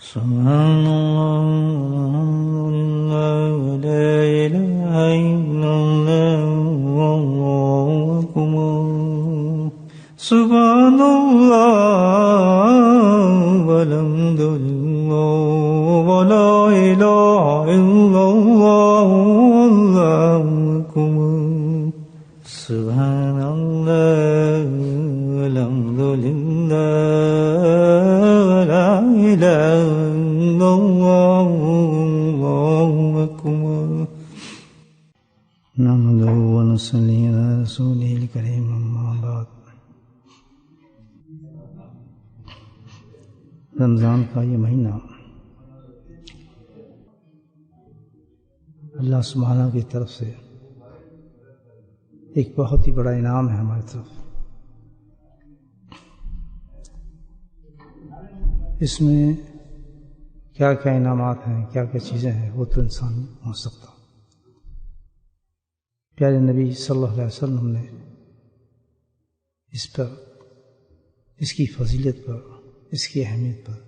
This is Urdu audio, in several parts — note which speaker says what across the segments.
Speaker 1: سبحان اللہ لا الہ الا اللہ واللہ اکبر سبحان اللہ والحمد للہ ولا الہ الا اللہ واللہ اکبر سبحان اللہ والحمد للہ ولا الہ الا اللہ واللہ اکبر نحمده ونصلي على رسوله الكريم اما بعد. رمضان کا یہ مہینہ اللہ سبحانہ کی طرف سے ایک بہت ہی بڑا انعام ہے ہماری طرف. اس میں کیا کیا انعامات ہیں، کیا کیا چیزیں ہیں، وہ تو انسان نہیں ہو سکتا. پیارے نبی صلی اللہ علیہ وسلم نے اس پر، اس کی فضیلت پر، اس کی اہمیت پر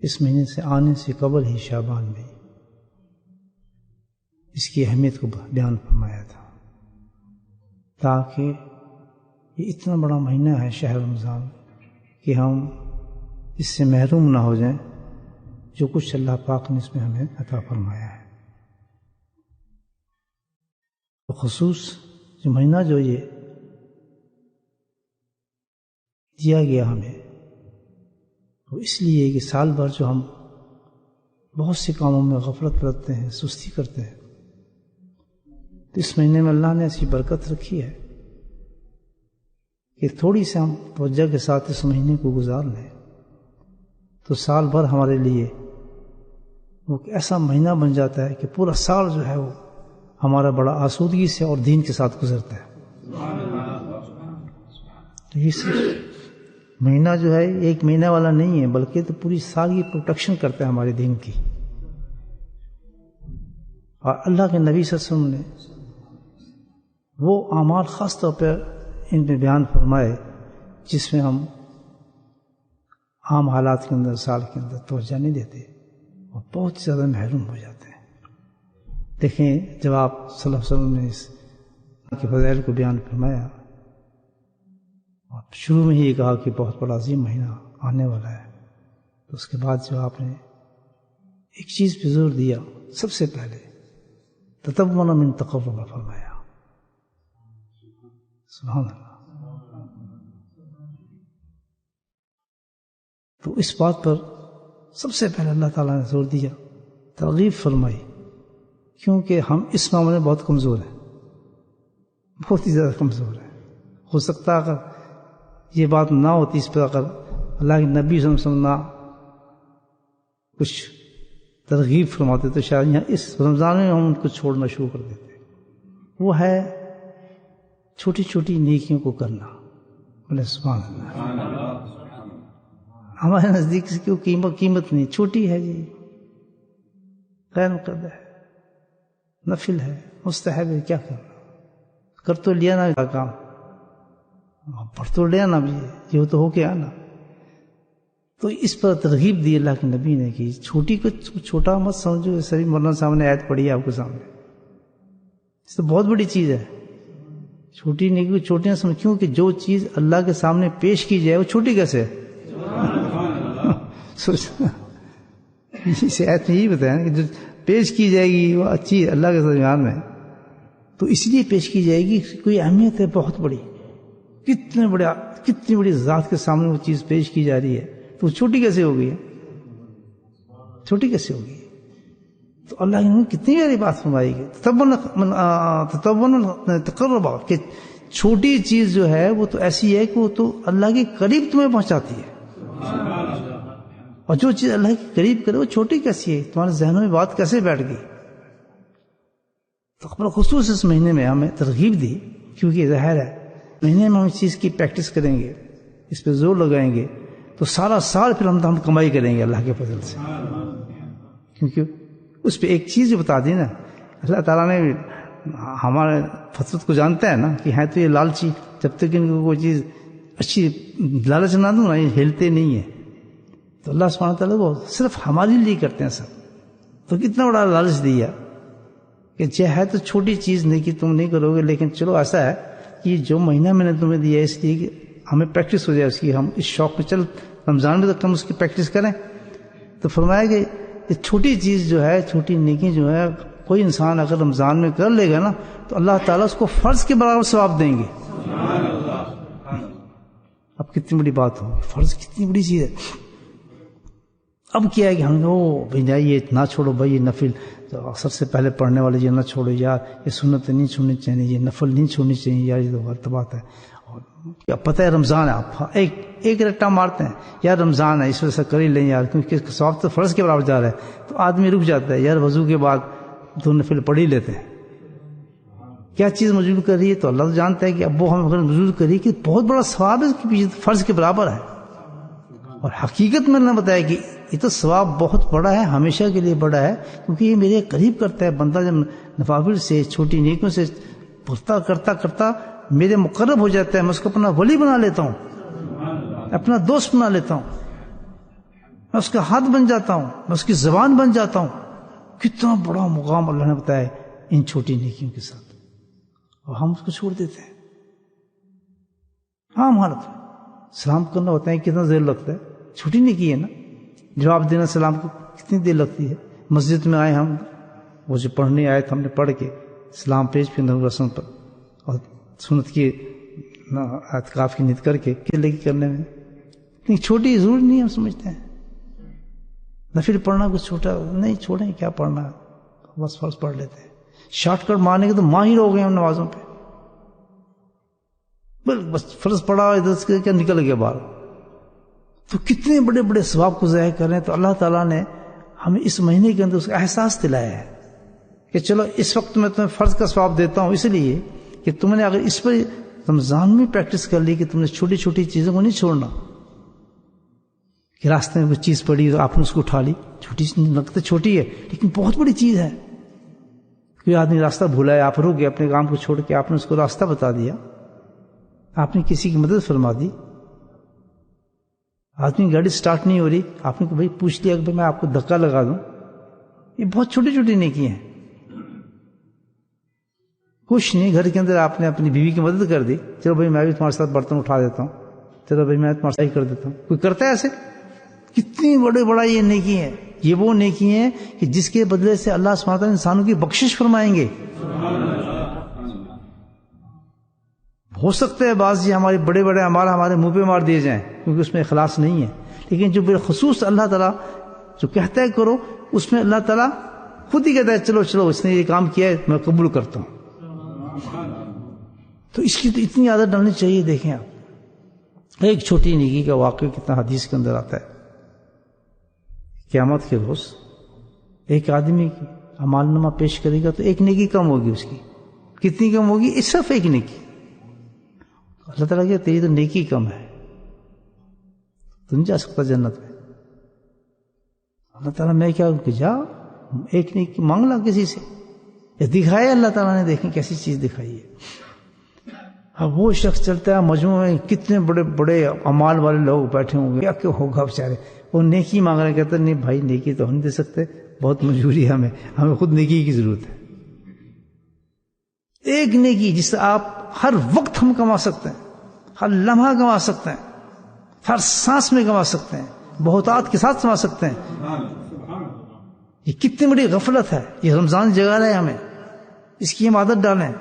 Speaker 1: اس مہینے سے آنے سے قبل ہی شعبان میں اس کی اہمیت کو بیان فرمایا تھا، تاکہ یہ اتنا بڑا مہینہ ہے شہر رمضان کہ ہم اس سے محروم نہ ہو جائیں جو کچھ اللہ پاک نے اس میں ہمیں عطا فرمایا ہے. خصوص جو مہینہ جو یہ دیا گیا ہمیں وہ اس لیے کہ سال بھر جو ہم بہت سے کاموں میں غفلت برتتے ہیں، سستی کرتے ہیں، تو اس مہینے میں اللہ نے ایسی برکت رکھی ہے کہ تھوڑی سے ہم توجہ کے ساتھ اس مہینے کو گزار لیں تو سال بھر ہمارے لیے وہ ایسا مہینہ بن جاتا ہے کہ پورا سال جو ہے وہ ہمارا بڑا آسودگی سے اور دین کے ساتھ گزرتا ہے. تو یہ صرف مہینہ جو ہے ایک مہینہ والا نہیں ہے، بلکہ تو پوری سال کی پروٹیکشن کرتا ہے ہمارے دین کی. اور اللہ کے نبی صلی اللہ علیہ وسلم نے وہ اعمال خاص طور پر ان میں بیان فرمائے جس میں ہم عام حالات کے اندر، سال کے اندر توجہ نہیں دیتے اور بہت زیادہ محروم ہو جاتے ہیں. دیکھیں جب آپ صلی اللہ علیہ وسلم نے اس کے فضائل کو بیان فرمایا اور شروع میں ہی یہ کہا کہ بہت بڑا عظیم مہینہ آنے والا ہے، تو اس کے بعد جو آپ نے ایک چیز پہ زور دیا، سب سے پہلے تطوّن من تقرب فرمایا. سبحان اللہ. تو اس بات پر سب سے پہلے اللہ تعالیٰ نے زور دیا، ترغیب فرمائی، کیونکہ ہم اس معاملے میں بہت کمزور ہیں، بہت ہی زیادہ کمزور ہیں. ہو سکتا ہے اگر یہ بات نہ ہوتی، اس پر اگر اللہ کے نبی صلی اللہ علیہ وسلم نہ کچھ ترغیب فرماتے تو شاید یہاں اس رمضان میں ہم ان کو چھوڑنا شروع کر دیتے. وہ ہے چھوٹی چھوٹی نیکیوں کو کرنا. بولے سبحان اللہ. ہمارے نزدیک اس کی قیمت نہیں، چھوٹی ہے جی، غیر مقدر ہے، نفل ہے، مستحب ہے، کیا کرنا، کر تو لیا نا کام، پڑھ تو لیا نا، یہ تو ہو کے آنا. تو اس پر ترغیب دی اللہ کے نبی نے کہ چھوٹی کو چھوٹا مت سمجھو. سبھی مولانا صاحب نے آیت پڑھی ہے آپ کے سامنے، اس تو بہت بڑی چیز ہے. چھوٹی نیکی کو چھوٹی نہ سمجھ، کیونکہ جو چیز اللہ کے سامنے پیش کی جائے وہ چھوٹی کیسے ہے؟ اس آیت میں یہی بتایا کہ جو پیش کی جائے گی وہ اچھی اللہ کے درمیان میں، تو اس لیے پیش کی جائے گی کوئی اہمیت ہے بہت بڑی. کتنی بڑی ذات کے سامنے وہ چیز پیش کی جا رہی ہے، تو چھوٹی کیسے ہو گئی؟ چھوٹی کیسے ہوگی؟ تو اللہ نے کتنی بڑی بات فرمائی گی، تقربا، کہ چھوٹی چیز جو ہے وہ تو ایسی ہے کہ وہ تو اللہ کے قریب تمہیں پہنچاتی ہے. اور جو چیز اللہ کے قریب کرے وہ چھوٹی کیسی ہے؟ تمہارے ذہنوں میں بات کیسے بیٹھ گئی؟ تو خصوص اس مہینے میں ہمیں ترغیب دی، کیونکہ ظاہر ہے مہینے میں ہم اس چیز کی پریکٹس کریں گے، اس پہ زور لگائیں گے تو سارا سال پھر ہم کمائی کریں گے اللہ کے فضل سے. کیونکہ اس پہ ایک چیز جو بتا دی نا، اللہ تعالیٰ نے ہمارے فطرت کو جانتا ہے نا کہ ہے تو یہ لالچی، جب تک ان کو کوئی چیز اچھی لالچ نہ دوں نا یہ ہلتے نہیں ہیں. تو اللہ سبحانہ تعالیٰ وہ صرف ہمارے لیے کرتے ہیں سب. تو کتنا بڑا لالچ دیا کہ ہے تو چھوٹی چیز نہیں کہ تم نہیں کرو گے، لیکن چلو ایسا ہے کہ جو مہینہ میں نے تمہیں دیا اس لیے کہ ہمیں پریکٹس ہو جائے اس کی، ہم اس شوق میں چل رمضان میں تو کم اس کی پریکٹس کریں. تو فرمایا کہ یہ چھوٹی چیز جو ہے، چھوٹی نیکی جو ہے، کوئی انسان اگر رمضان میں کر لے گا نا تو اللہ تعالیٰ اس کو فرض کے برابر ثواب دیں گے. اب کتنی بڑی بات ہوگی، فرض کتنی بڑی چیز ہے. اب کیا ہے کہ ہم بھائی یہ نہ چھوڑو بھائی، یہ نفل تو اثر سے پہلے پڑھنے والے یہ نہ چھوڑو یار، یہ سنت نہیں چھوڑنی چاہیے، یہ نفل نہیں چھوڑنی چاہیے یار، یہ تو غلط بات ہے. اور کیا پتہ ہے رمضان ہے، آپ ایک رٹا مارتے ہیں یار رمضان ہے اس وجہ سے کر ہی لیں یار، کیونکہ ثواب تو فرض کے برابر جا رہا ہے. تو آدمی رک جاتا ہے یار، وضو کے بعد 2 نفل پڑھ ہی لیتے ہیں. کیا چیز موجود کر رہی ہے؟ تو اللہ تو جانتا ہے کہ اب وہ ہم اگر موجود کر رہی ہے کہ بہت بڑا ثواب ہے اس کے پیچھے، فرض کے برابر ہے. اور حقیقت میں نے بتایا کہ یہ تو ثواب بہت بڑا ہے، ہمیشہ کے لیے بڑا ہے، کیونکہ یہ میرے قریب کرتا ہے. بندہ جب نوافل سے، چھوٹی نیکیوں سے کرتا کرتا میرے مقرب ہو جاتا ہے، میں اس کو اپنا ولی بنا لیتا ہوں، اپنا دوست بنا لیتا ہوں، میں اس کا ہاتھ بن جاتا ہوں، میں اس کی زبان بن جاتا ہوں. کتنا بڑا مقام اللہ نے بتایا ان چھوٹی نیکیوں کے ساتھ، اور ہم اس کو چھوڑ دیتے ہیں. عام حالت میں سلام کرنا ہوتا ہے کتنا دیر لگتا ہے، چھوٹی نیکی ہے نا. جواب دینا سلام کو کتنی دیر لگتی ہے. مسجد میں آئے ہم، وہ جو پڑھنے آئے تھے ہم نے پڑھ کے سلام پیش پہ رسم پر اور سنت کی اعتکاف کی نیت کر کے لگی کرنے میں، اتنی چھوٹی ضرور نہیں ہم سمجھتے ہیں. نفل پڑھنا کچھ چھوٹا نہیں، چھوڑیں کیا پڑھنا، بس فرض پڑھ لیتے ہیں. شارٹ کٹ مارنے کے تو ماہر ہو گئے ہم نمازوں پہ، بس فرض پڑھا ادھر کیا نکل گیا باہر. تو کتنے بڑے بڑے ثواب کو ضائع کر رہے ہیں. تو اللہ تعالیٰ نے ہمیں اس مہینے کے اندر اس کا احساس دلایا ہے کہ چلو اس وقت میں تمہیں فرض کا ثواب دیتا ہوں، اس لیے کہ تم نے اگر اس پر رمضان میں پریکٹس کر لی کہ تم نے چھوٹی چھوٹی چیزوں کو نہیں چھوڑنا. کہ راستے میں کوئی چیز پڑی تو آپ نے اس کو اٹھا لی، چھوٹی لگتا چھوٹی ہے لیکن بہت بڑی چیز ہے. کوئی آدمی راستہ بھولا ہے، آپ رک گئے اپنے کام کو چھوڑ کے، آپ نے اس کو راستہ بتا دیا، آپ نے کسی کی مدد فرما دی. آدمی گاڑی سٹارٹ نہیں ہو رہی، آپ نے بھائی پوچھ لیا کہ میں آپ کو دھکا لگا دوں. یہ بہت چھوٹی چھوٹی نیکی ہیں. کچھ نہیں، گھر کے اندر آپ نے اپنی بیوی کی مدد کر دی، چلو بھائی میں بھی تمہارے ساتھ برتن اٹھا دیتا ہوں، چلو بھائی میں تمہارے ساتھ کر دیتا ہوں. کوئی کرتا ہے ایسے؟ کتنی بڑا یہ نیکی ہے. یہ وہ نیکی ہیں کہ جس کے بدلے سے اللہ سبحانہ وتعالیٰ انسانوں کی بخشش فرمائیں گے. ہو سکتا ہے بعض یہ ہمارے بڑے بڑے اعمال ہمارے منہ پہ مار دیے جائیں کیونکہ اس میں اخلاص نہیں ہے، لیکن جو بالخصوص اللہ تعالیٰ جو کہتا ہے کرو، اس میں اللہ تعالیٰ خود ہی کہتا ہے چلو اس نے یہ کام کیا ہے میں قبول کرتا ہوں. تو اس کی تو اتنی عادت ڈالنی چاہیے. دیکھیں آپ ایک چھوٹی نیکی کا واقعہ کتنا حدیث کے اندر آتا ہے. قیامت کے روز ایک آدمی کی اعمال نامہ پیش کرے گا تو ایک نیکی کم ہوگی. اس کی کتنی کم ہوگی؟ اس صرف ایک نیکی. اللہ تعالیٰ کہ تیری تو نیکی کم ہے، تو نہیں جا سکتا جنت میں. اللہ تعالیٰ میں کیا کہ جا ایک نیکی مانگ لا کسی سے، یا دکھائے اللہ تعالیٰ نے. دیکھیں کیسی چیز دکھائی ہے. اب وہ شخص چلتا ہے مجموعہ میں کتنے بڑے بڑے اعمال والے لوگ بیٹھے ہوں گے، کیا ہوگا بیچارے. وہ نیکی مانگ رہے، کہتے نہیں بھائی نیکی تو ہم نہیں دے سکتے، بہت مجبوری ہے ہمیں خود نیکی کی ضرورت ہے. ایک نیکی جس سے آپ ہر وقت ہم کما سکتے ہیں، ہر لمحہ کما سکتے ہیں، ہر سانس میں کما سکتے ہیں، بہتات کے ساتھ کما سکتے ہیں. یہ کتنی بڑی غفلت ہے. یہ رمضان جگا رہا ہے ہمیں، اس کی ہم عادت ڈالیں.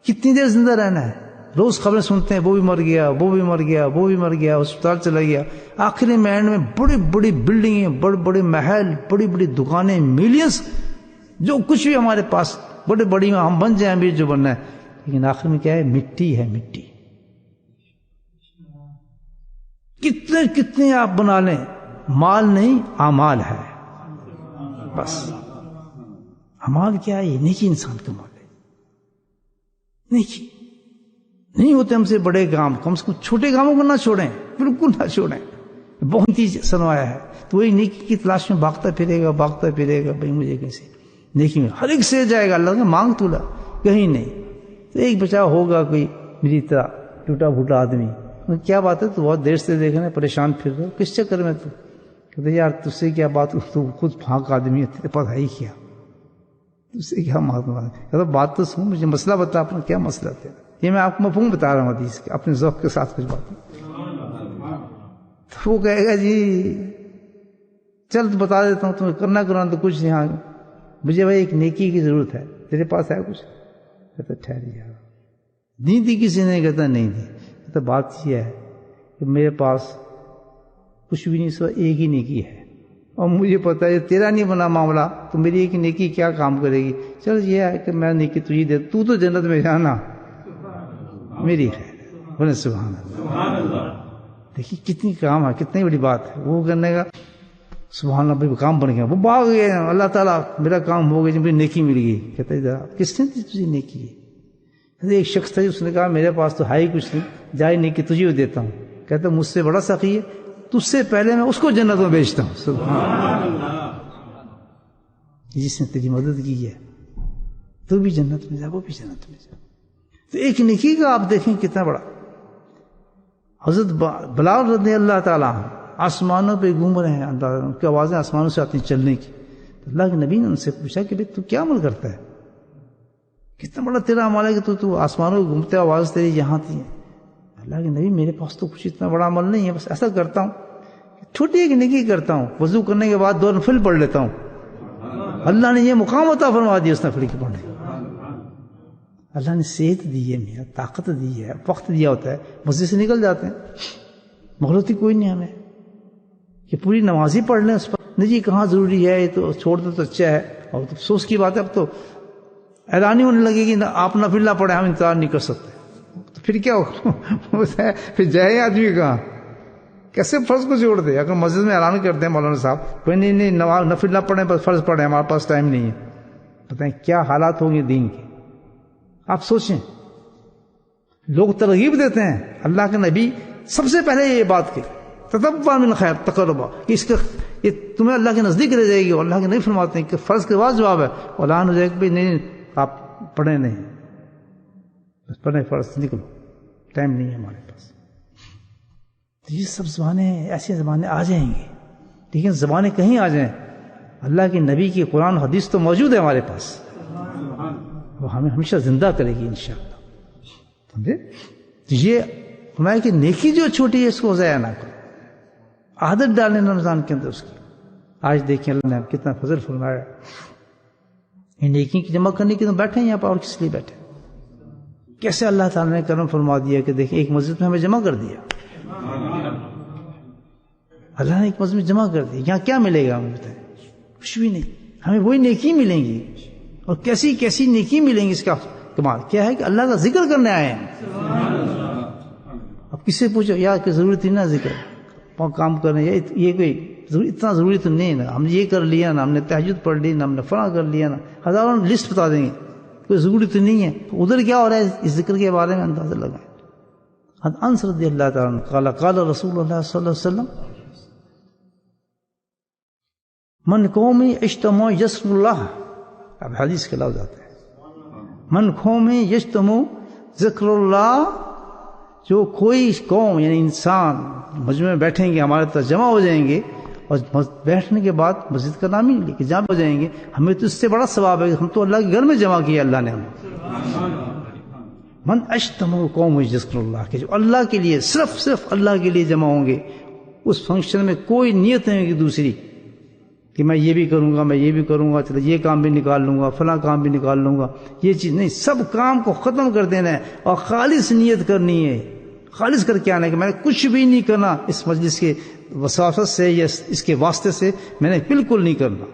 Speaker 1: کتنی دیر زندہ رہنا ہے؟ روز خبریں سنتے ہیں وہ بھی مر گیا، وہ بھی مر گیا، وہ بھی مر گیا، اسپتال چلا گیا. آخری اینڈ میں بڑی بڑی بلڈنگیں، بڑے بڑے محل، بڑی بڑی دکانیں، ملینز، جو کچھ بھی ہمارے پاس بڑے بڑی ہم بن جائیں بھی جو بننا ہے، لیکن آخر میں کیا ہے؟ مٹی ہے. مٹی کتنے آپ بنا لیں، مال نہیں اعمال ہے. بس اعمال کیا ہے؟ یہ نیکی انسان کا مال ہے. نیکی نہیں ہوتے ہم سے بڑے کام، کم سے کم چھوٹے کاموں کو نہ چھوڑیں، بالکل نہ چھوڑیں. بہت ہی سنوایا ہے. تو وہی نیکی کی تلاش میں بھاگتا پھرے گا بھائی مجھے کیسے نیکی میں ہر ایک سے جائے گا. اللہ کا مانگ تولا کہیں نہیں. تو ایک بچا ہوگا کوئی میری طرح ٹوٹا پھوٹا آدمی، کیا بات ہے تو بہت دیر سے دیکھ رہے ہیں، پریشان پھر رہے ہو، کس چکر میں تو کہتے یار تجھ سے کیا بات، تو خود پھانک آدمی ہے، تیرے پاس ہے ہی کیا، تجھ سے کیا کہتا بات تو سن، مجھے مسئلہ بتا اپنا، کیا مسئلہ تیرا؟ یہ میں آپ کو مفہوم بتا رہا ہوں حدیث کے، اپنے ذوق کے ساتھ کچھ باتیں. تو وہ کہے گا جی چل تو بتا دیتا ہوں تمہیں، کرنا تو کچھ نہیں، ہاں مجھے بھائی ایک نیکی کی ضرورت ہے، تیرے پاس ہے کچھ؟ کہتا ٹھہر جا، نہیں دی کسی نے؟ کہتا نہیں دی. کہتا بات یہ ہے کہ میرے پاس کچھ بھی نہیں، سوا ایک ہی نیکی ہے، اور مجھے پتا ہے تیرا نہیں بنا معاملہ، تو میری ایک نیکی کیا کام کرے گی؟ چل یہ ہے کہ میں نیکی تجھے دے، تو جنت میں جانا، میری خیر ہے. بولے سبحان اللہ. دیکھیے کتنی کام ہے، کتنی بڑی بات ہے. وہ کرنے کا سبحان اللہ، کام بن گیا، وہ بھاگ گئے، اللہ تعالیٰ میرا کام ہو گیا، مجھے نیکی مل گئی. کہتا ہے کس نے دی تجھے نیکی؟ ایک شخص تھا اس نے کہا میرے پاس تو ہے ہی کچھ نہیں، جائے نیکی تجھے دیتا ہوں. کہتا مجھ سے بڑا سخی ہے، تجھ سے پہلے میں اس کو جنت میں بیچتا ہوں. سبحان اللہ، جس نے تیری مدد کی ہے تو بھی جنت میں جا، وہ بھی جنت میں جا. تو ایک نیکی کا آپ دیکھیں کتنا بڑا. حضرت بلال رضی اللہ تعالیٰ آسمانوں پہ گھوم رہے ہیں، ان کی آوازیں آسمانوں سے آتی ہیں چلنے کی. تو اللہ کے نبی نے ان سے پوچھا کہ تو کیا عمل کرتا ہے، کتنا بڑا تیرا عمل ہے کہ تو آسمانوں پہ گھومتے، آواز تیری یہاں تھی. اللہ کے نبی میرے پاس تو کچھ اتنا بڑا عمل نہیں ہے، بس ایسا کرتا ہوں، چھوٹی ایک نیکی کرتا ہوں، وضو کرنے کے بعد 2 نفل پڑھ لیتا ہوں. اللہ نے یہ مقام عطا فرما دیا اس نفل کے پڑھنے. اللہ نے صحت دی ہے، میاں طاقت دی ہے، وقت دیا ہوتا ہے، مسجد سے نکل جاتے ہیں، مغلوطی کوئی نہیں ہمیں کہ پوری نماز ہی پڑھ لیں اس پر. نہیں جی کہاں ضروری ہے، یہ تو چھوڑ دو تو اچھا ہے. اور تو افسوس کی بات ہے، اب تو اعلان ہی ہونے لگے کہ آپ نفل نہ پڑھیں، ہم انتظار نہیں کر سکتے. تو پھر کیا ہو، پھر جائے آدمی کہاں، کیسے فرض کو چھوڑ دے؟ اگر مسجد میں اعلان کرتے ہیں مولانا صاحب کوئی نہیں نفل نہ پڑھیں بس فرض پڑھیں، ہمارے پاس ٹائم نہیں ہے، بتائیں کیا حالات ہوں گے دین کے. آپ سوچیں، لوگ ترغیب دیتے ہیں. اللہ کے نبی سب سے پہلے یہ بات کی تتبع من خیر تقربا، کہ اس کا یہ تمہیں اللہ کے نزدیک رہ جائے گی. اور اللہ کے نہیں فرماتے ہیں کہ فرض کے بعد جواب ہے، اعلان ہو جائے کہ نہیں آپ پڑھیں نہیں، بس پڑھیں فرض، نکلو، ٹائم نہیں ہے ہمارے پاس. یہ سب زبانیں، ایسی زبانیں آ جائیں گی، لیکن زبانیں کہیں آ جائیں، اللہ کے نبی کی قرآن حدیث تو موجود ہے ہمارے پاس، وہ ہمیں ہمیشہ زندہ کرے گی انشاءاللہ. سمجھے؟ یہ فرمایا کہ نیکی جو چھوٹی ہے اس کو ضائع نہ کرو، عادت ڈالیں رمضان کے اندر اس کی. آج دیکھیں اللہ نے کتنا فضل فرمایا. یہ نیکی کی جمع کرنے کے تو بیٹھے ہیں یہاں پر، اور کس لیے بیٹھے؟ کیسے اللہ تعالیٰ نے کرم فرما دیا کہ دیکھیں ایک مسجد میں ہمیں جمع کر دیا. اللہ نے ایک مسجد میں جمع کر دیا. یہاں کیا ملے گا ہمیں بتائیں؟ کچھ بھی نہیں. ہمیں وہی نیکی ملیں گی، اور کیسی کیسی نیکی ملیں گی. اس کا کمال کیا ہے کہ اللہ کا ذکر کرنے آئے ہیں. اب کس سے پوچھو یار کہ ضرورت ہی نہ ذکر کام کرنے، یہ کوئی اتنا ضروری تو نہیں نا، ہم نے یہ کر لیا نا، ہم نے تہجد پڑھ لی نا، ہم نے فلاں کر لیا نا، ہزاروں لسٹ بتا دیں گے، کوئی ضروری تو نہیں ہے. ادھر کیا ہو رہا ہے اس ذکر کے بارے میں اندازہ لگائیں. انس رضی اللہ تعالیٰ قال قال رسول اللہ صلی اللہ علیہ وسلم من قوم اجتمع یذکر اللہ. اب حدیث کے لفظ آتے ہیں، من قوم یجتمع ذکر اللہ، جو کوئی قوم یعنی انسان مجمع میں بیٹھیں گے، ہمارے طرف جمع ہو جائیں گے، اور بیٹھنے کے بعد مسجد کا نام ہی لے کے جمع ہو جائیں گے، ہمیں تو اس سے بڑا ثواب ہے کہ ہم تو اللہ کے گھر میں جمع کیا اللہ نے ہمیں. من اجتمع قوم ذکر اللہ، کہ جو اللہ کے لیے صرف اللہ کے لیے جمع ہوں گے. اس فنکشن میں کوئی نیت نہیں ہوگی دوسری کہ میں یہ بھی کروں گا، میں یہ بھی کروں گا، چلو یہ کام بھی نکال لوں گا، فلاں کام بھی نکال لوں گا، یہ چیز نہیں. سب کام کو ختم کر دینا ہے اور خالص نیت کرنی ہے. خالص کر کے آنا ہے کہ میں نے کچھ بھی نہیں کرنا اس مجلس کے وساوس سے یا اس کے واسطے سے، میں نے بالکل نہیں کرنا.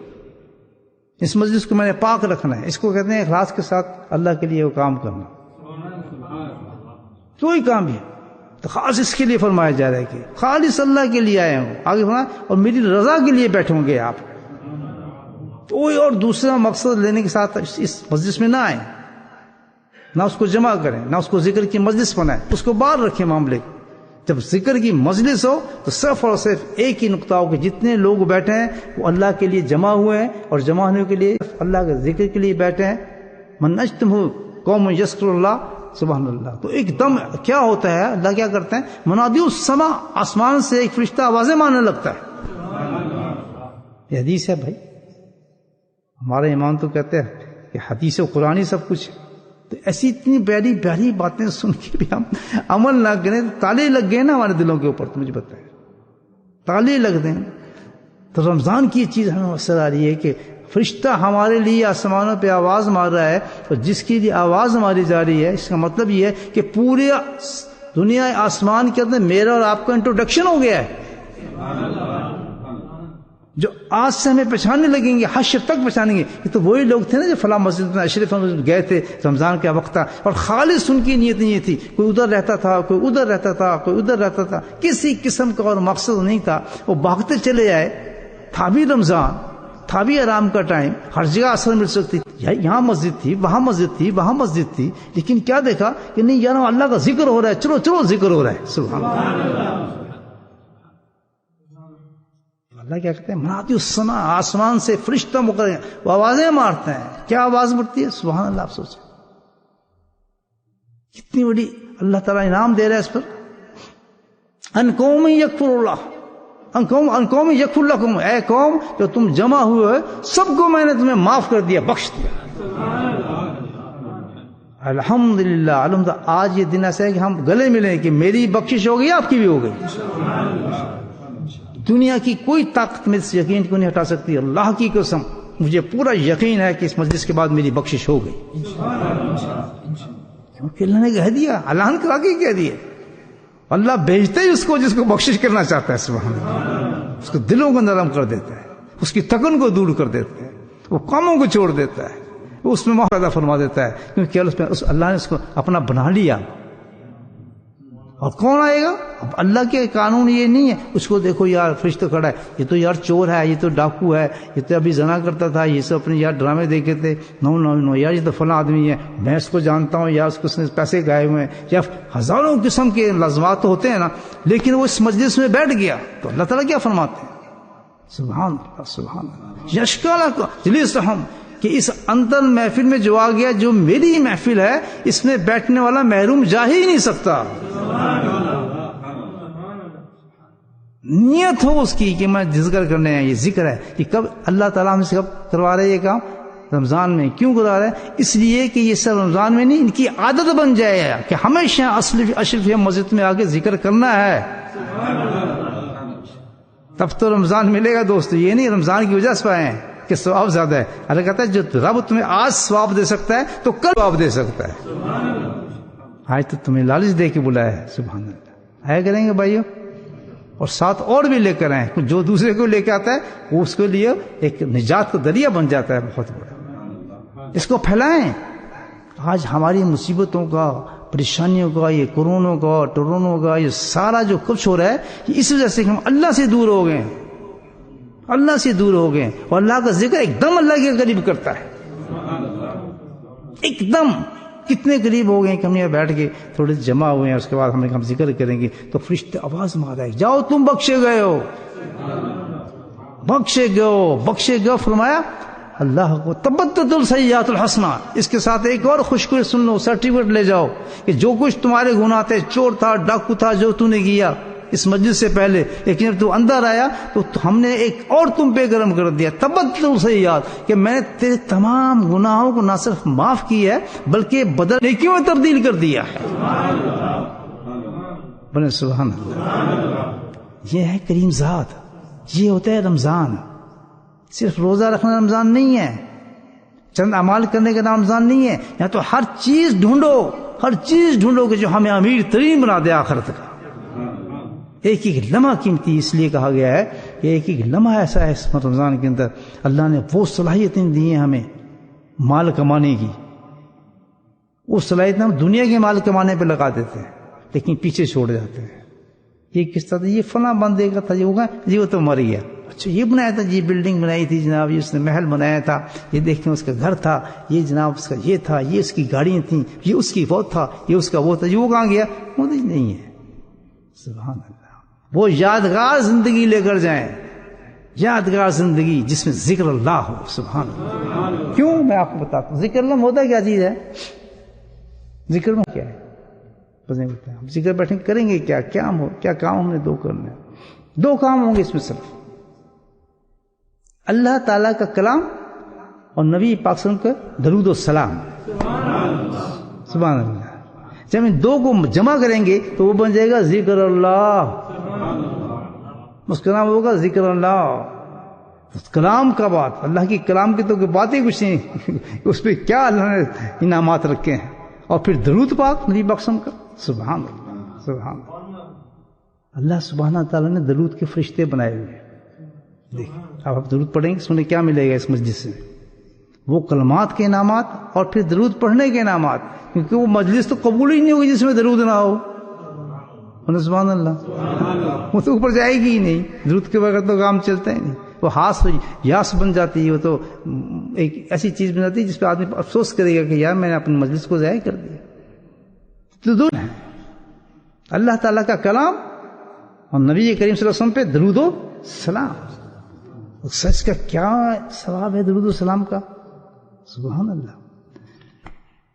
Speaker 1: اس مجلس کو میں نے پاک رکھنا ہے. اس کو کہتے ہیں اخلاص کے ساتھ اللہ کے لیے وہ کام کرنا. کوئی کام بھی تو خاص اس کے لیے فرمایا جا رہا ہے کہ خالص اللہ کے لیے آئے ہوں. آگے فرمایا اور میری رضا کے لیے بیٹھے ہوں گے آپ. کوئی اور دوسرا مقصد لینے کے ساتھ اس مجلس میں نہ آئیں، نہ اس کو جمع کریں، نہ اس کو ذکر کی مجلس بنائیں، اس کو باہر رکھیں معاملے. جب ذکر کی مجلس ہو تو صرف اور صرف ایک ہی نقطہ ہو کہ جتنے لوگ بیٹھے ہیں وہ اللہ کے لیے جمع ہوئے ہیں، اور جمع ہونے کے لیے اللہ کے ذکر کے لیے بیٹھے ہیں. من اجتمع قوم یذکر اللہ، سبحان اللہ. تو ایک دم کیا ہوتا ہے، اللہ کیا کرتے ہیں، منادی السما، آسمان سے ایک فرشتہ آوازیں مارنے لگتا ہے. یہ حدیث ہے بھائی. ہمارے ایمان تو کہتے ہیں کہ حدیث و قرآن ہی سب کچھ ہے. تو ایسی اتنی پیاری پیاری باتیں سن کے بھی ہم عمل نہ کریں تو تالے لگ گئے نا ہمارے دلوں کے اوپر. تو مجھے بتائیں تالے لگ دیں. تو رمضان کی یہ چیز ہمیں اثر آ رہی ہے کہ فرشتہ ہمارے لیے آسمانوں پہ آواز مار رہا ہے، اور جس کے لیے آواز ماری جا رہی ہے اس کا مطلب یہ ہے کہ پورے دنیا آسمان کے اندر میرا اور آپ کا انٹروڈکشن ہو گیا ہے. جو آج سے ہمیں پہچاننے لگیں گے حشر تک پہچانیں گے. یہ تو وہی لوگ تھے نا جو فلاں مسجد میں اشرف مسجد گئے تھے رمضان کا وقت تھا، اور خالص ان کی نیت نہیں تھی. کوئی ادھر رہتا تھا، کوئی ادھر رہتا تھا، کوئی ادھر رہتا تھا، کسی قسم کا اور مقصد نہیں تھا. وہ بھاگتے چلے آئے. تھا بھی رمضان، تھا بھی آرام کا ٹائم، ہر جگہ اثر مل سکتی تھی. یہاں مسجد تھی، وہاں مسجد تھی، وہاں مسجد تھی، لیکن کیا دیکھا کہ نہیں یار اللہ کا ذکر ہو رہا ہے، چلو چلو ذکر ہو رہا ہے. سبحان اللہ. اللہ کیا کہتے ہیں مناتی السماء، آسمان سے فرشتہ مقرر وہ آوازیں مارتے ہیں. کیا آواز مارتی ہے؟ سبحان اللہ. آپ سوچیں کتنی بڑی اللہ تعالیٰ انعام دے رہا ہے اس پر. ان قوم یکفر اللہ، ان قوم یکفر لکم، اے قوم جو تم جمع ہوئے ہو سب کو میں نے تمہیں معاف کر دیا، بخش دیا. الحمدللہ. الحمدللہ آج یہ دن ایسا ہے کہ ہم گلے ملیں کہ میری بخشش ہو گئی، آپ کی بھی ہو گئی. دنیا کی کوئی طاقت میں اس یقین کو نہیں ہٹا سکتی. اللہ کی قسم مجھے پورا یقین ہے کہ اس مجلس کے بعد میری بخشش ہو گئی، کیونکہ اللہ نے کہہ دیا، اعلان کرا کے کہہ دیا. اللہ بھیجتے ہی اس کو جس کو بخشش کرنا چاہتا ہے. سبحان اللہ. اس کو دلوں کو نرم کر دیتا ہے، اس کی تکن کو دور کر دیتا ہے، وہ کاموں کو چھوڑ دیتا ہے، وہ اس میں موقع پیدا فرما دیتا ہے، کیونکہ اللہ نے اس کو اپنا بنا لیا. اور کون آئے گا؟ اب اللہ کے قانون یہ نہیں ہے اس کو دیکھو یار فرشتہ کھڑا ہے، یہ تو یار چور ہے، یہ تو ڈاکو ہے، یہ تو ابھی زنا کرتا تھا، یہ سب اپنے یار ڈرامے دیکھے تھے. نو نو نو یار یہ تو فلاں آدمی ہے، میں اس کو جانتا ہوں، یا اس کو اس نے پیسے گائے ہوئے ہیں، یا ہزاروں قسم کے لازمات تو ہوتے ہیں نا. لیکن وہ اس مجلس میں بیٹھ گیا تو اللہ تعالیٰ کیا فرماتے ہیں؟ سبحان اللہ سبحان اللہ. یشکالا کو جلیس رحم، کہ اس اندر محفل میں جو آ گیا، جو میری محفل ہے اس میں بیٹھنے والا محروم جا ہی نہیں سکتا. نیت ہو اس کی کہ میں ذکر کرنے ہیں. یہ ذکر ہے کہ کب اللہ تعالیٰ ہم سے کب کروا رہے یہ کام؟ رمضان میں. کیوں کروا رہا ہے؟ اس لیے کہ یہ سب رمضان میں نہیں، ان کی عادت بن جائے کہ ہمیشہ اشرف مسجد میں آگے ذکر کرنا ہے. تب تو رمضان ملے گا دوستو. یہ نہیں رمضان کی وجہ سے پائے ہیں کہ ثواب زیادہ ہے. اللہ کہتا ہے جو رب تمہیں آج ثواب دے سکتا ہے تو کل ثواب دے سکتا ہے. آج تو تمہیں لالچ دے کے بلایا ہے. سبحان اللہ. آیا کریں گے بھائیو، اور ساتھ اور بھی لے کر آئیں. جو دوسرے کو لے کے آتا ہے وہ اس کے لیے ایک نجات کا ذریعہ بن جاتا ہے بہت بڑا. اس کو پھیلائیں. آج ہماری مصیبتوں کا، پریشانیوں کا، یہ کورونوں کا، ٹرونوں کا، یہ سارا جو کچھ ہو رہا ہے یہ اس وجہ سے کہ ہم اللہ سے دور ہو گئے، اللہ سے دور ہو گئے. اور اللہ کا ذکر ایک دم اللہ کے قریب کرتا ہے. ایک دم کتنے قریب ہو گئے کہ ہم یہاں بیٹھ کے تھوڑے جمع ہوئے ہیں، اس کے بعد ہم ذکر کریں گے تو فرشتے آواز مار رہے ہیں جاؤ تم بخشے گئے ہو، بخشے گئے ہو، بخشے گئے. فرمایا اللہ کو تبدت السیئات الحسنہ. اس کے ساتھ ایک اور خوشخبری سن لو، سرٹیفکیٹ لے جاؤ کہ جو کچھ تمہارے گناہ تھے، چور تھا، ڈاکو تھا، جو تو نے کیا اس مجلس سے پہلے، لیکن جب تو اندر آیا تو ہم نے ایک اور تم پہ گرم کر دیا. تبدت السیئات، کہ میں نے تیرے تمام گناہوں کو نہ صرف معاف کیا ہے بلکہ بدل نیکیوں میں تبدیل کر دیا ہے. بولے سبحان اللہ. یہ ہے کریم ذات. یہ ہوتا ہے رمضان. صرف روزہ رکھنا رمضان نہیں ہے، چند اعمال کرنے کا نام رمضان نہیں ہے. یا تو ہر چیز ڈھونڈو، ہر چیز ڈھونڈو کہ جو ہمیں امیر ترین بنا دے آخرت کا. ایک ایک لمحہ قیمتی، اس لیے کہا گیا ہے کہ ایک ایک لمحہ ایسا ہے اس رمضان کے اندر اللہ نے وہ صلاحیتیں دی ہیں ہمیں مال کمانے کی. وہ صلاحیتیں ہم دنیا کے مال کمانے پہ لگا دیتے ہیں لیکن پیچھے چھوڑ جاتے ہیں. یہ کس طرح یہ فلاں بندے کا تھا، یہ ہوگا جی وہ تو مر گیا. اچھا یہ بنایا تھا جی، بلڈنگ بنائی تھی جناب، یہ اس نے محل بنایا تھا، یہ دیکھیں اس کا گھر تھا، یہ جناب اس کا یہ تھا، یہ اس کی گاڑیاں تھیں، یہ اس کی وہ تھا، یہ اس کا وہ تھا. یہ وہ کہاں گیا؟ وہ نہیں ہے. سبحان اللہ. وہ یادگار زندگی لے کر جائیں، یادگار زندگی جس میں ذکر اللہ ہو. سبحان اللہ. کیوں؟ میں آپ کو بتاتا ہوں ذکر اللہ ہوتا کیا چیز ہے. ذکر میں کیا ہے؟ ہم ذکر بیٹھیں کریں گے کیا کام ہو، کیا کام ہم نے دو کرنے، دو کام ہوں گے اس میں. صرف اللہ تعالیٰ کا کلام اور نبی پاک صلی اللہ علیہ وسلم کا درود و سلام. سبحان اللہ. جب ان دو کو جمع کریں گے تو وہ بن جائے گا ذکر اللہ. اس کا نام ہوگا ذکر اللہ. کلام کا بات، اللہ کی کلام کی تو بات ہی کچھ نہیں، اس پہ کیا اللہ نے انعامات رکھے ہیں. اور پھر درود پاک نبی پاک صلی اللہ علیہ وسلم کا. سبحان اللہ سبحان اللہ. اللہ سبحانہ تعالیٰ نے درود کے فرشتے بنائے ہوئے ہیں. دیکھیں اب آپ درود پڑھیں گے، سنیں کیا ملے گا اس مجلس سے. وہ کلمات کے انعامات اور پھر درود پڑھنے کے انعامات، کیونکہ وہ مجلس تو قبول ہی نہیں ہوگی جس میں درود نہ ہو. سبحان اللہ. وہ تو اوپر جائے گی ہی نہیں. درود کے بغیر تو کام چلتا ہی نہیں. وہ یاس بن جاتی ہے. وہ تو ایک ایسی چیز بن جاتی ہے جس پہ آدمی افسوس کرے گا کہ یار میں نے اپنے مجلس کو ضائع کر دیا. تو درود ہے اللہ تعالیٰ کا کلام اور نبی کریم صلی اللہ علیہ وسلم پہ درود و سلام. سچ کا کیا ثواب ہے درود و سلام کا. سبحان اللہ.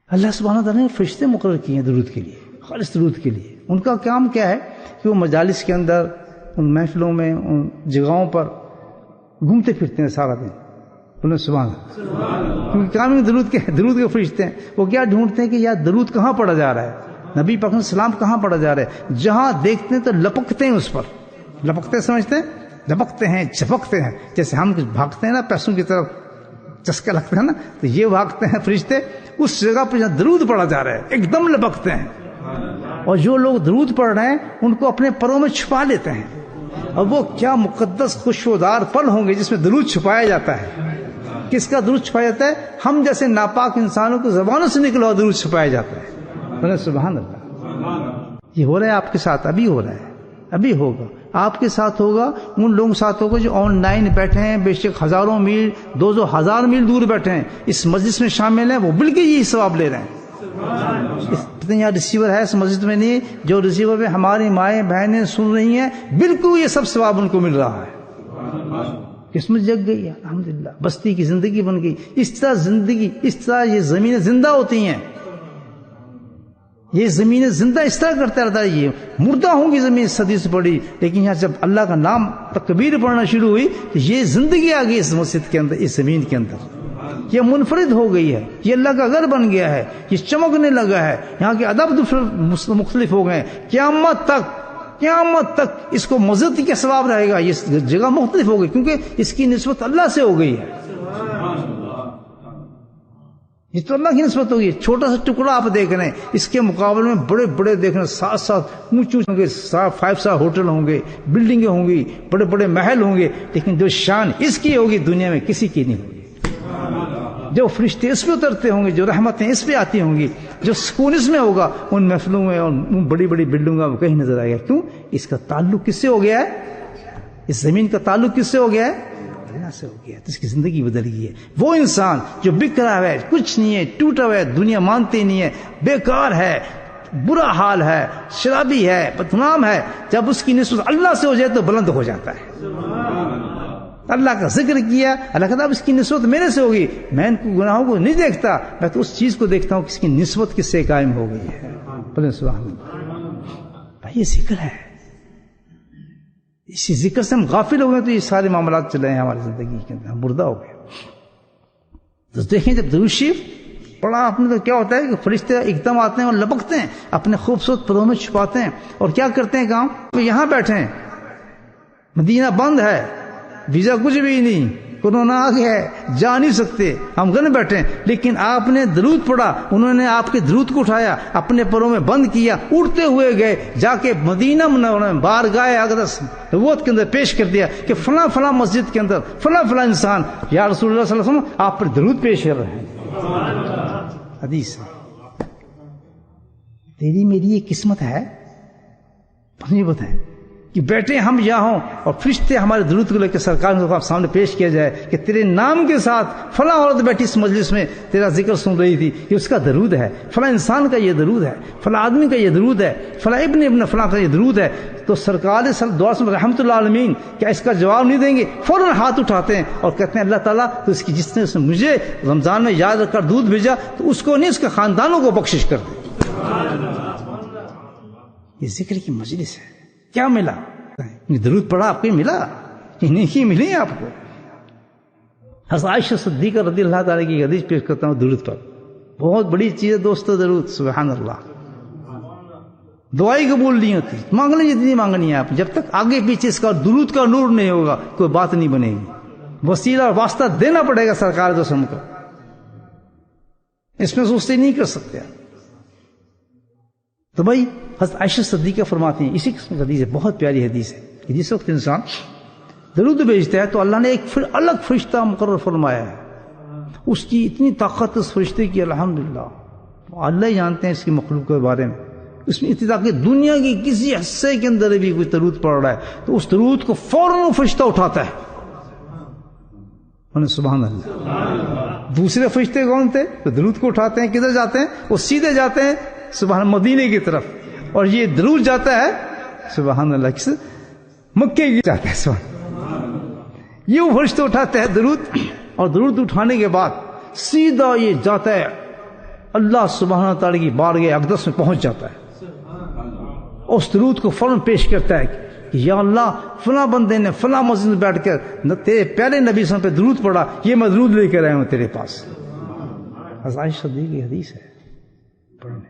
Speaker 1: اللہ سبحانہ تعالیٰ نے فرشتے مقرر کیے ہیں درود کے لیے، خالص درود کے لیے. ان کا کام کیا ہے کہ وہ مجالس کے اندر، ان محفلوں میں، ان جگہوں پر گھومتے پھرتے ہیں سارا دن. انہیں سبحان اللہ. کیونکہ کام ہی درود کے فرشتے ہیں. وہ کیا ڈھونڈتے ہیں کہ یار درود کہاں پڑھا جا رہا ہے، نبی پاک علیہ السلام کہاں پڑھا جا رہا ہے. جہاں دیکھتے ہیں تو لپکتے ہیں اس پر. لپکتے سمجھتے ہیں، لپکتے ہیں، جھپکتے ہیں. جیسے ہم بھاگتے ہیں نا پیسوں کی طرف، چسکا لگتا ہے نا، تو یہ بھاگتے ہیں فرشتے اس جگہ پہ جہاں درود پڑھا جا رہا ہے، ایک دم لپکتے ہیں. اور جو لوگ درود پڑھ رہے ہیں ان کو اپنے پروں میں چھپا لیتے ہیں. اور وہ کیا مقدس خوشبودار پل ہوں گے جس میں درود چھپایا جاتا ہے. کس کا درود چھپایا جاتا ہے؟ ہم جیسے ناپاک انسانوں کی زبانوں سے نکلا ہوا درود چھپایا جاتا ہے. سبحان اللہ. یہ ہو رہا ہے آپ کے ساتھ، ابھی ہو رہا ہے، ابھی ہوگا آپ کے ساتھ، ہوگا ان لوگوں کے ساتھ ہوگا جو آن لائن بیٹھے ہیں، بے شک ہزاروں میل، 200 ہزار میل دور بیٹھے ہیں، اس مجلس میں شامل ہیں. وہ بالکل یہی ثواب لے رہے ہیں. یہاں ریسیور ہے اس مسجد میں نہیں، جو ریسیور میں ہماری مائیں بہنیں سن رہی ہیں، بالکل یہ سب ثواب ان کو مل رہا ہے. قسمت جگ گئی ہے الحمدللہ. بستی کی زندگی بن گئی. اس طرح زندگی، اس طرح یہ زمینیں زندہ ہوتی ہیں. یہ زمینیں زندہ اس طرح کرتا رہتا ہے. یہ مردہ ہوں گی زمین صدی سے پڑی، لیکن یہاں جب اللہ کا نام تکبیر پڑھنا شروع ہوئی تو یہ زندگی آ گئی اس مسجد کے اندر، اس زمین کے اندر. یہ منفرد ہو گئی ہے، یہ اللہ کا گھر بن گیا ہے، یہ چمکنے لگا ہے. یہاں کے ادب مختلف ہو گئے. قیامت تک اس کو مزید کیا ثواب رہے گا. یہ جگہ مختلف ہو گئی کیونکہ اس کی نسبت اللہ سے ہو گئی ہے. یہ تو اللہ کی نسبت ہوگی. چھوٹا سا ٹکڑا آپ دیکھ رہے ہیں، اس کے مقابلے میں بڑے بڑے دیکھ رہے ہیں، ساتھ ساتھ اونچے ہوں گے، 5 اسٹار ہوٹل ہوں گے، بلڈنگیں ہوں گی، بڑے بڑے محل ہوں گے. لیکن جو شان اس کی ہوگی دنیا میں کسی کی نہیں ہوگی. جو فرشتے اس پہ اترتے ہوں گے، جو رحمتیں اس پہ آتی ہوں گی، جو سکون اس میں ہوگا، ان محفلوں میں اور ان بڑی بڑی بلڈنگوں میں کہیں نظر آئے گا. کیوں؟ اس کا تعلق کس سے ہو گیا ہے؟ اس زمین کا تعلق کس سے ہو گیا ہے؟ اللہ سے ہو گیا. تو اس کی زندگی بدل گئی ہے. وہ انسان جو بکھرا ہوا ہے، کچھ نہیں ہے، ٹوٹا ہوا ہے، دنیا مانتی نہیں ہے، بیکار ہے، برا حال ہے، شرابی ہے، بدنام ہے، جب اس کی نسبت اللہ سے ہو جائے تو بلند ہو جاتا ہے. اللہ کا ذکر کیا، اللہ کہتا اب اس کی نسبت میرے سے ہوگی. میں ان کو گناہوں کو نہیں دیکھتا، میں تو اس چیز کو دیکھتا ہوں کہ اس کی نسبت کس سے قائم ہو گئی ہے. بولے سبحان اللہ. یہ ذکر ہے. اسی ذکر سے ہم غافل ہو گئے تو یہ سارے معاملات چل رہے ہیں ہماری زندگی کے اندر، ہم مردہ ہو گئے. تو دیکھیں جب درود شریف پڑھا آپ نے تو کیا ہوتا ہے کہ فرشتے ایک دم آتے ہیں اور لپکتے ہیں، اپنے خوبصورت پروں میں چھپاتے ہیں. اور کیا کرتے ہیں کام؟ وہ یہاں بیٹھے ہیں، مدینہ بند ہے، ویزا کچھ بھی نہیں، کورونا آ گیا ہے، جا نہیں سکتے، ہم گھر بیٹھے ہیں. لیکن آپ نے درود پڑھا، انہوں نے آپ کے درود کو اٹھایا، اپنے پروں میں بند کیا، اڑتے ہوئے گئے، جا کے مدینہ منورہ میں بارگاہ اقدس نبوت کے اندر پیش کر دیا کہ فلاں فلاں مسجد کے اندر فلاں فلاں انسان یا رسول اللہ صلی اللہ علیہ وسلم آپ پر درود پیش کر رہے ہیں. حدیث تیری میری یہ قسمت ہے، نصیبت ہے کہ بیٹھے ہم یہاں ہوں اور فرشتے ہمارے درود کو لے کے سرکار کے سامنے پیش کیا جائے کہ تیرے نام کے ساتھ فلاں عورت بیٹھی اس مجلس میں تیرا ذکر سن رہی تھی، یہ اس کا درود ہے، فلاں انسان کا یہ درود ہے، فلاں آدمی کا یہ درود ہے، فلاں ابن فلاں کا یہ درود ہے. تو سرکار دعا سے رحمت اللہ عالمین کیا اس کا جواب نہیں دیں گے؟ فوراً ہاتھ اٹھاتے ہیں اور کہتے ہیں اللہ تعالیٰ تو اس کی جس نے مجھے رمضان میں یاد رکھ کر دودھ بھیجا تو اس کو نہیں، اس کے خاندانوں کو بخشش کر دے. یہ ذکر کی مجلس ہے. کیا ملا؟ درود پڑھا آپ کو ملا، نہیں ملی آپ کو. حضرت عائشہ صدیقہ رضی اللہ تعالیٰ کی حدیث پیش کرتا ہوں درود پر. بہت بڑی چیز ہے دوستو درود. سبحان اللہ. دعائی قبول نہیں ہوتی، مانگ لیں جتنی مانگنی ہے آپ، جب تک آگے پیچھے اس کا درود کا نور نہیں ہوگا کوئی بات نہیں بنے گی. وسیلہ اور واسطہ دینا پڑے گا سرکار دو سم کو، اس میں سوچتے نہیں کر سکتے. تو بھائی حضرت عائشہ صدیقہ فرماتی ہیں، اسی قسم کی حدیث ہے، بہت پیاری حدیث ہے کہ جس وقت انسان درود بھیجتا ہے تو اللہ نے ایک الگ فرشتہ مقرر فرمایا ہے. اس کی اتنی طاقت اس فرشتے کی، الحمدللہ اللہ ہی جانتے ہیں اس کی مخلوق کے بارے میں. اس میں اتنی طاقت، دنیا کی کسی حصے کے اندر بھی کوئی درود پڑھ رہا ہے تو اس درود کو فوراً فرشتہ اٹھاتا ہے. سبحان اللہ. دوسرے فرشتے کون تھے؟ تو درود کو اٹھاتے ہیں، کدھر جاتے ہیں؟ وہ سیدھے جاتے ہیں سبحان مدینے کی طرف، اور یہ درود جاتا ہے سبحان اللہ کس مکے کی جاتا ہے. سبحان یہ وہ فرشتے اٹھاتے ہیں درود، اور درود اٹھانے کے بعد سیدھا یہ جاتا ہے اللہ سبحانہ تعالی کی بارگاہ اقدس میں پہنچ جاتا ہے. اس درود کو فوراً پیش کرتا ہے کہ یا اللہ فلاں بندے نے فلاں مسجد میں بیٹھ کر تیرے پیارے نبی صلی اللہ علیہ وسلم پہ درود پڑھا، یہ میں درود لے کر آیا ہوں تیرے پاس. حضرت عائشہ صدیقہ کی حدیث ہے پڑھنے.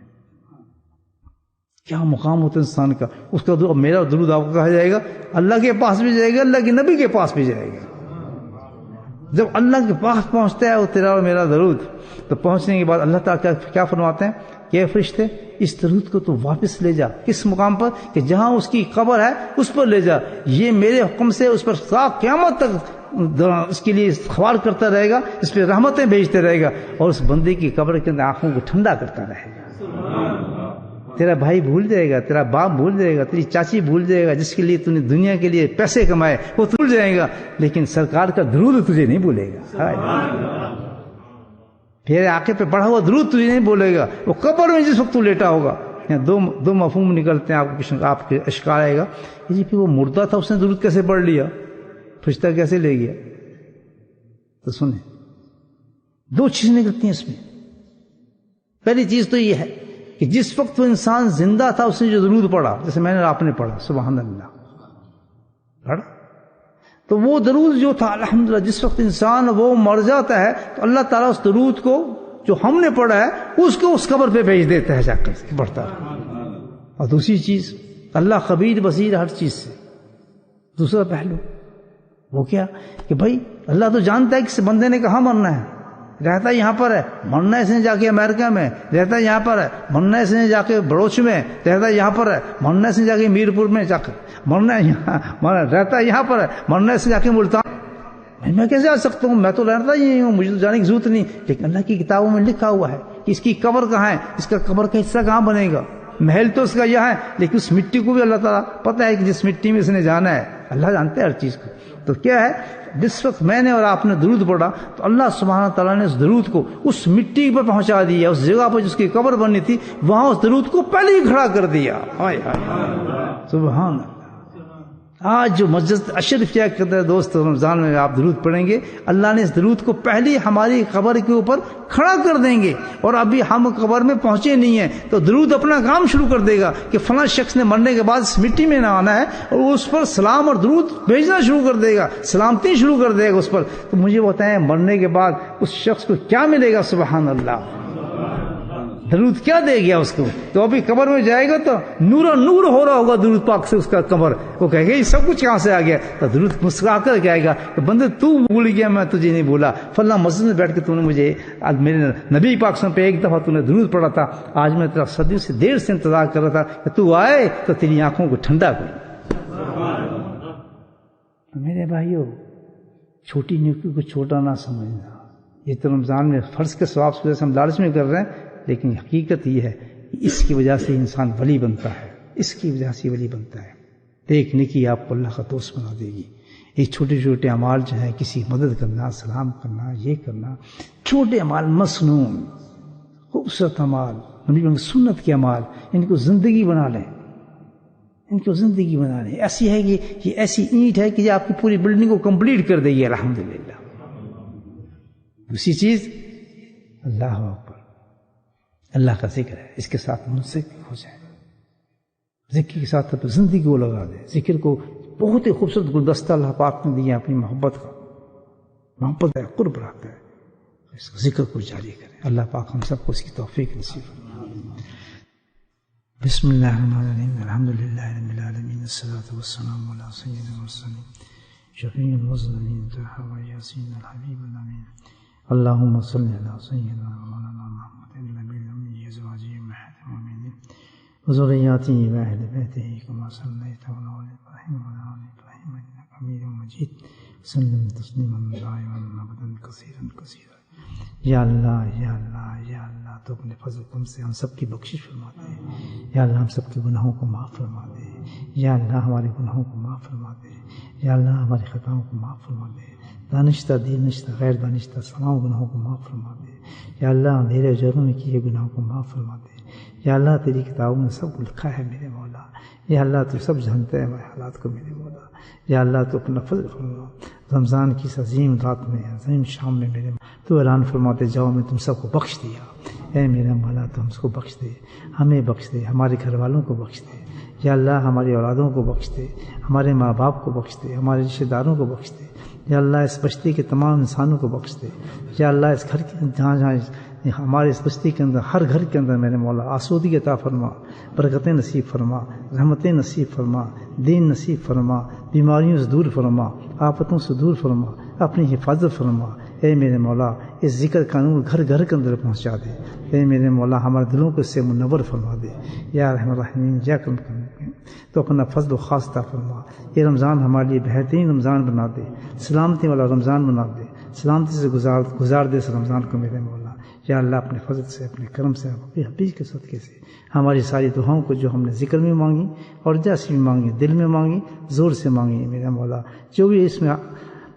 Speaker 1: کیا مقام ہوتا ہے انسان کا. اس کا میرا درود آپ کو کہا جائے گا، اللہ کے پاس بھی جائے گا، اللہ کے نبی کے پاس بھی جائے گا. جب اللہ کے پاس پہنچتا ہے وہ تیرا اور میرا درود، تو پہنچنے کے بعد اللہ تعالیٰ کیا فرماتے ہیں کہ فرشتے اس درود کو تو واپس لے جا. کس مقام پر؟ کہ جہاں اس کی قبر ہے اس پر لے جا. یہ میرے حکم سے اس پر قیامت تک اس کے لیے خوار کرتا رہے گا، اس پہ رحمتیں بھیجتے رہے گا، اور اس بندے کی قبر کے اندر آنکھوں کو ٹھنڈا کرتا رہے گا. تیرا بھائی بھول جائے گا، تیرا باپ بھول جائے گا، تیری چاچی بھول جائے گا، جس کے لیے تو نے دنیا کے لیے پیسے کمائے وہ بھول جائے گا، لیکن سرکار کا درود تجھے نہیں بھولے گا. پھر آنکھیں پہ پڑھا ہوا درود تجھے نہیں بولے گا. وہ قبر میں جس وقت تو لیٹا ہوگا، دو مفہوم نکلتے ہیں آپ کے اشکال آئے گا جی پھر وہ مردہ تھا اس نے درود کیسے پڑھ لیا، فرشتہ کیسے لے گیا؟ تو سنیں دو چیزیں نکلتی ہیں اس میں. پہلی چیز تو یہ ہے کہ جس وقت وہ انسان زندہ تھا اس نے جو درود پڑھا، جیسے میں نے آپ نے پڑھا سبحان اللہ پڑھا، تو وہ درود جو تھا الحمدللہ جس وقت انسان وہ مر جاتا ہے تو اللہ تعالیٰ اس درود کو جو ہم نے پڑھا ہے اس کو اس قبر پہ بھیج دیتا ہے، جا کر پڑھتا ہے. اور دوسری چیز اللہ خبیر بصیر ہر چیز سے. دوسرا پہلو وہ کیا کہ بھائی اللہ تو جانتا ہے کہ اس بندے نے کہاں مرنا ہے. رہتا یہاں پر ہے، مرنا اس نے جا کے امریکہ میں، رہتا یہاں پر ہے، مرنا اس نے جا کے بڑوچ میں، رہتا یہاں پر ہے، مرنا اس نے جا کے میرپور میں جا کر، مرنا یہاں رہتا یہاں پر ہے، مرنا اس نے جا کے ملتان. میں کیسے جا سکتا ہوں؟ میں تو رہتا ہی ہوں، مجھے تو جانے کی ضرورت نہیں. لیکن اللہ کی کتابوں میں لکھا ہوا ہے کہ اس کی قبر کہاں ہے، اس کا قبر کا حصہ کہاں بنے گا. محل تو اس کا یہاں ہے، لیکن اس مٹی کو بھی اللہ تعالیٰ پتہ ہے کہ جس مٹی میں اس نے جانا ہے. اللہ جانتے ہیں ہر چیز کو. تو کیا ہے جس وقت میں نے اور آپ نے درود پڑھا تو اللہ سبحانہ تعالیٰ نے اس درود کو اس مٹی پر پہنچا دیا، اس جگہ پر جس کی قبر بنی تھی وہاں اس درود کو پہلے ہی کھڑا کر دیا. سبحان اللہ. آج جو مسجد اشرف کیا کرتے ہیں دوست، رمضان میں آپ درود پڑھیں گے، اللہ نے اس درود کو پہلی ہماری قبر کے اوپر کھڑا کر دیں گے. اور ابھی ہم قبر میں پہنچے نہیں ہیں تو درود اپنا کام شروع کر دے گا کہ فلاں شخص نے مرنے کے بعد اس مٹی میں نہ آنا ہے، اور اس پر سلام اور درود بھیجنا شروع کر دے گا، سلامتی شروع کر دے گا اس پر. تو مجھے بتائیں مرنے کے بعد اس شخص کو کیا ملے گا؟ سبحان اللہ. درود کیا دے گیا اس کو؟ تو ابھی قبر میں جائے گا تو نور نور ہو رہا ہوگا درود پاک سے اس کا قبر. وہ کہے گا یہ سب کچھ کہاں سے آ گیا؟ تو درود مسکرا کر کہے گا کہ بندے تو بھول گیا، میں تجھے نہیں بولا. فلاں مسجد میں بیٹھ کے تو نے مجھے آج میرے نبی پاک صلی اللہ علیہ وسلم پہ ایک دفعہ تو نے درود پڑھا تھا، آج میں تیرا صدیوں سے دیر سے انتظار کر رہا تھا کہ تو آئے تو تیری آنکھوں کو ٹھنڈا کرے. میرے بھائیو چھوٹی نیکی کو چھوٹا نہ سمجھنا. یہ تو رمضان میں فرض کے ثواب سے ہم لالچ میں کر رہے ہیں، لیکن حقیقت یہ ہے کہ اس کی وجہ سے انسان ولی بنتا ہے، اس کی وجہ سے ولی بنتا ہے. ایک نیکی آپ کو اللہ کا دوست بنا دے گی. یہ چھوٹے چھوٹے اعمال جو ہیں، کسی مدد کرنا، سلام کرنا، یہ کرنا، چھوٹے اعمال مسنون خوبصورت اعمال، نبی کی سنت کے اعمال، ان کو زندگی بنا لیں، ان کو زندگی بنا لیں. ایسی ہے کہ یہ ایسی اینٹ ہے کہ یہ آپ کی پوری بلڈنگ کو کمپلیٹ کر دے گی الحمدللہ. دوسری چیز اللہ اکبر، اللہ کا ذکر ہے، اس کے ساتھ منسلک ہو جائے، ذکر کے ساتھ اپنی زندگی کو لگا دیں. ذکر کو بہت ہی خوبصورت گلدستہ اللہ پاک نے دیا اپنی محبت کا. محبت ہے، قرب رہتا ہے، اس ذکر کو جاری کریں. اللہ پاک ہم سب کو اس کی توفیق نصیب فرمائے. بسم اللہ الرحمن الرحیم. الحمد للہ رب العالمین، الصلاۃ والسلام علی سید المرسلین شفیع المذنبین طه و یاسین الحبیب الامین. اللهم صل علی سیدنا مولانا محمد النبی الامین ازواجہ امہات المؤمنین وذریاتہ واہل بیتہ کما صلیت علی ابراہیم وعلی آل ابراہیم انک حمید مجید. وسلم تسلیما دائما ابدا کثیرا کثیرا. یا اللہ یا اللہ یا اللہ، تو اپنے فضل کرم سے ہم سب کی بخشش فرما دے. یا اللہ ہم سب کے گناہوں کو معاف فرما دے. یا اللہ ہمارے گناہوں کو معاف فرما دے. یا اللہ ہماری خطاؤں کو معاف فرما دے. دانشتہ دینشتہ غیر دانشتہ تمام گناہوں کو معاف فرما دے. یا اللہ اندھیرے جرم میں کیے گناہوں کو معاف فرما دے. یا اللہ تیری کتابوں میں سب کو لکھا ہے میرے مولا. یا اللہ تو سب جانتے ہیں ہمارے حالات کو میرے مولا. یا اللہ تو اپنا فضل فرما. رمضان کی اس عظیم رات میں، عظیم شام میں میرے تو اعلان فرماتے جاؤ میں تم سب کو بخش دیا. اے میرے مولا تو ہم کو بخش دے، ہمیں بخش دے، ہمارے گھر والوں کو بخش دے. یا اللہ ہماری اولادوں کو بخش دے، ہمارے ماں باپ کو بخش دے، ہمارے رشتہ داروں کو بخش دے. یا اللہ اس بستی کے تمام انسانوں کو بخش دے. یا اللہ اس گھر کے جہاں جہاں ہمارے اس بستی کے اندر، ہر گھر کے اندر میرے مولا آسودگی عطا فرما، برکتیں نصیب فرما، رحمتیں نصیب فرما، دین نصیب فرما، بیماریوں سے دور فرما، آفتوں سے دور فرما، اپنی حفاظت فرما. اے میرے مولا اس ذکر کا نور گھر گھر کے اندر پہنچا دے. اے میرے مولا ہمارے دلوں کو اس سے منور فرما دے. یا رحم الرحمین یا کرم تو اپنا فضل و خاص عطا فرما. یہ رمضان ہمارے لیے بہترین رمضان بنا دے، سلامتی والا رمضان بنا دے، سلامتی سے گزار دے اس رمضان کو میرے مولا. یا اللہ اپنے فضل سے، اپنے کرم سے، اپنے حبیب کے صدقے سے ہماری ساری دعاؤں کو جو ہم نے ذکر میں مانگی اور جیسی بھی مانگی، دل میں مانگی، زور سے مانگی میرے مولا. جو بھی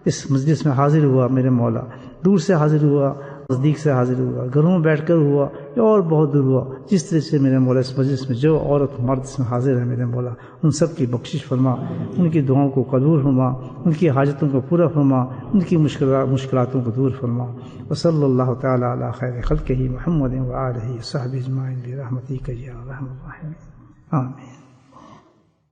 Speaker 1: اس مجلس میں حاضر ہوا میرے مولا، دور سے حاضر ہوا، نزدیک سے حاضر ہوا، گھروں میں بیٹھ کر ہوا یا اور بہت دور ہوا، جس طرح سے میرے مولا اس مجلس میں جو عورت مرد اس میں حاضر ہے میرے مولا، ان سب کی بخشش فرما، ان کی دعاؤں کو قبول فرما، ان کی حاجتوں کو پورا فرما، ان کی مشکلاتوں کو دور فرما. وصلی اللہ تعالی علی خیر خلقہ محمد وآلہ وصحبہ اجمعین برحمتک یا ارحم الراحمین. آمین.